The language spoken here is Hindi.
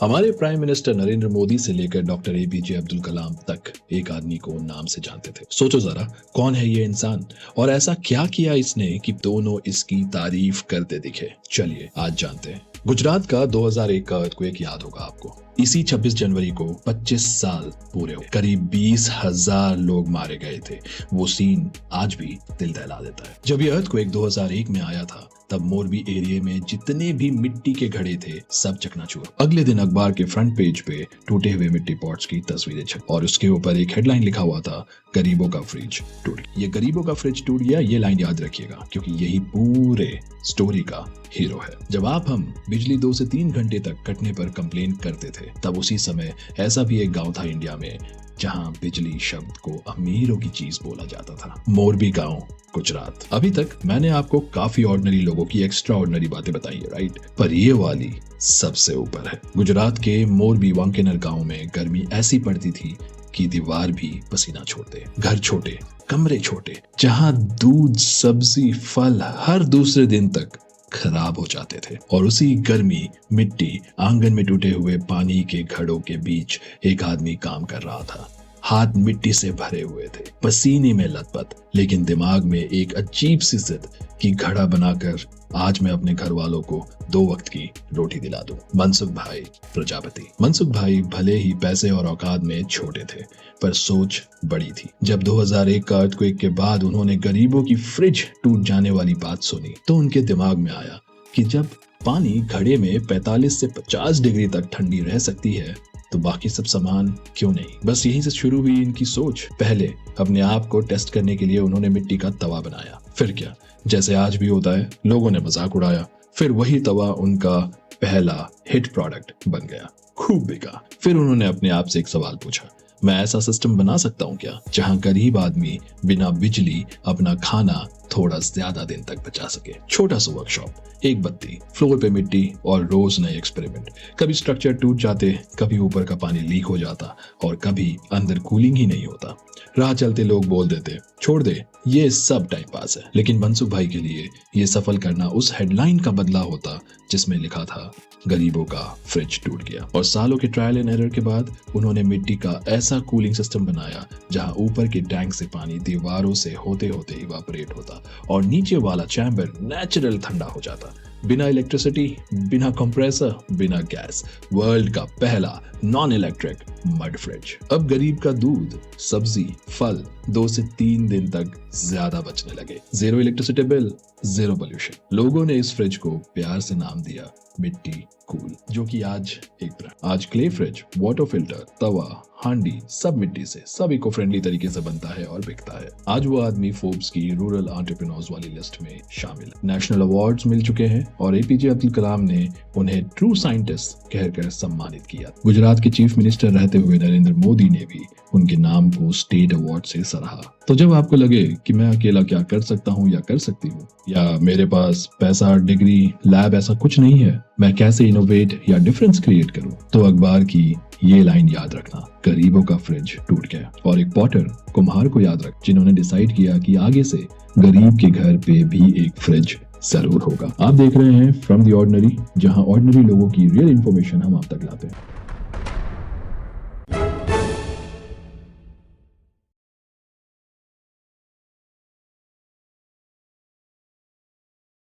हमारे प्राइम मिनिस्टर नरेंद्र मोदी से लेकर डॉक्टर एपीजे अब्दुल कलाम तक एक आदमी को नाम से जानते थे। सोचो जरा, कौन है ये इंसान और ऐसा क्या किया इसने कि दोनों इसकी तारीफ करते दिखे। चलिए आज जानते हैं। गुजरात का 2001 का अर्थक्वेक याद होगा आपको। इसी 26 जनवरी को 25 साल पूरे हो, करीब 20,000 लोग मारे गए थे। वो सीन आज भी दिल दहला देता है। जब ये अर्थक्वेक 2001 में आया था तब मोरबी एरिया में जितने भी मिट्टी के घड़े थे सब चकनाचूर। अगले दिन अखबार के फ्रंट पेज पे टूटे हुए मिट्टी पॉट्स की तस्वीरें छप और उसके ऊपर एक हेडलाइन लिखा हुआ था, गरीबों का फ्रिज टूट गया। ये गरीबों का फ्रिज टूट गया, ये लाइन याद रखिएगा क्योंकि यही पूरे स्टोरी का हीरो है। जब हम बिजली 2 से 3 घंटे तक कटने पर कंप्लेन करते थे तब उसी समय ऐसा भी एक गांव था इंडिया में जहां बिजली शब्द को अमीरों की चीज बोला जाता था। मोरबी गांव, गुजरात। अभी तक मैंने आपको काफी ऑर्डिनरी लोगों की एक्स्ट्रा ऑर्डिनरी बातें बताई है, राइट? पर ये वाली सबसे ऊपर है। गुजरात के मोरबी वांकेनर गांव में गर्मी ऐसी पड़ती थी कि दीवार भी पसीना छोड़ते, घर छोटे, कमरे छोटे, जहां दूध, सब्जी, फल हर दूसरे दिन तक खराब हो जाते थे। और उसी गर्मी, मिट्टी, आंगन में टूटे हुए पानी के घड़ों के बीच एक आदमी काम कर रहा था। हाथ मिट्टी से भरे हुए थे, पसीने में लथपथ, लेकिन दिमाग में एक अजीब सी जिद कि घड़ा बनाकर आज मैं अपने घर वालों को 2 वक्त की रोटी दिला दूं। मनसुख भाई प्रजापति। मनसुख भाई भले ही पैसे और औकात में छोटे थे पर सोच बड़ी थी। जब 2001 का अर्थक्वेक के बाद उन्होंने गरीबों की फ्रिज टूट जाने वाली बात सुनी तो उनके दिमाग में आया कि जब पानी घड़े में 45 से 50 डिग्री तक ठंडी रह सकती है तो बाकी सब सामान क्यों नहीं। बस यहीं से शुरू हुई इनकी सोच। पहले अपने आप को टेस्ट करने के लिए उन्होंने मिट्टी का तवा बनाया। फिर क्या, जैसे आज भी होता है, लोगों ने मजाक उड़ाया। फिर वही तवा उनका पहला हिट प्रोडक्ट बन गया, खूब बिका। फिर उन्होंने अपने आप से एक सवाल पूछा, मैं ऐसा सिस्टम बना सकता हूँ क्या जहाँ गरीब आदमी बिना बिजली अपना खाना थोड़ा ज्यादा दिन तक बचा सके। छोटा सा वर्कशॉप, एक बत्ती, फ्लोर पे मिट्टी और रोज नए एक्सपेरिमेंट। कभी स्ट्रक्चर टूट जाते, कभी ऊपर का पानी लीक हो जाता और कभी अंदर कूलिंग ही नहीं होता। राह चलते लोग बोल देते, छोड़ दे, ये सब टाइम पास है। लेकिन मनसुख भाई के लिए ये सफल करना उस हेडलाइन का बदला होता जिसमें लिखा था, गरीबों का फ्रिज टूट गया। और सालों के ट्रायल एंड एरर के बाद उन्होंने मिट्टी का ऐसा कूलिंग सिस्टम बनाया जहां ऊपर के टैंक से पानी दीवारों से होते होते इवापोरेट होता और नीचे वाला चैम्बर नेचुरल ठंडा हो जाता। बिना इलेक्ट्रिसिटी, बिना कंप्रेसर, बिना गैस। वर्ल्ड का पहला नॉन इलेक्ट्रिक मड फ्रिज। अब गरीब का दूध, सब्जी, फल 2 से 3 दिन तक ज्यादा बचने लगे। 0 इलेक्ट्रिसिटी बिल, 0 पोल्यूशन। लोगों ने इस फ्रिज को प्यार से नाम दिया मिट्टी कूल, जो कि आज क्ले फ्रिज, वाटर फिल्टर, तवा, हांडी सब मिट्टी से, सब इको फ्रेंडली तरीके से बनता है और बिकता है। आज वो आदमी फोर्ब्स की रूरल एंटरप्रेन्योर्स वाली लिस्ट में शामिल है। नेशनल अवार्ड्स मिल चुके हैं और एपीजे अब्दुल कलाम ने उन्हें ट्रू साइंटिस्ट कहकर सम्मानित किया। गुजरात के चीफ मिनिस्टर रहते हुए नरेंद्र मोदी ने भी उनके नाम को स्टेट अवार्ड से सराहा। तो जब आपको लगे कि मैं अकेला क्या कर सकता हूँ या कर सकती हूँ, या मेरे पास पैसा, डिग्री, लैब ऐसा कुछ नहीं है, मैं कैसे इनोवेट या डिफरेंस क्रिएट करूँ, तो अखबार की ये लाइन याद रखना, गरीबों का फ्रिज टूट गया। और एक पॉटर, कुम्हार को याद रख, जिन्होंने डिसाइड किया कि आगे से गरीब के घर पे भी एक फ्रिज जरूर होगा। आप देख रहे हैं फ्रॉम द ऑर्डिनरी, जहां ऑर्डिनरी लोगों की रियल इंफॉर्मेशन हम आप तक लाते हैं।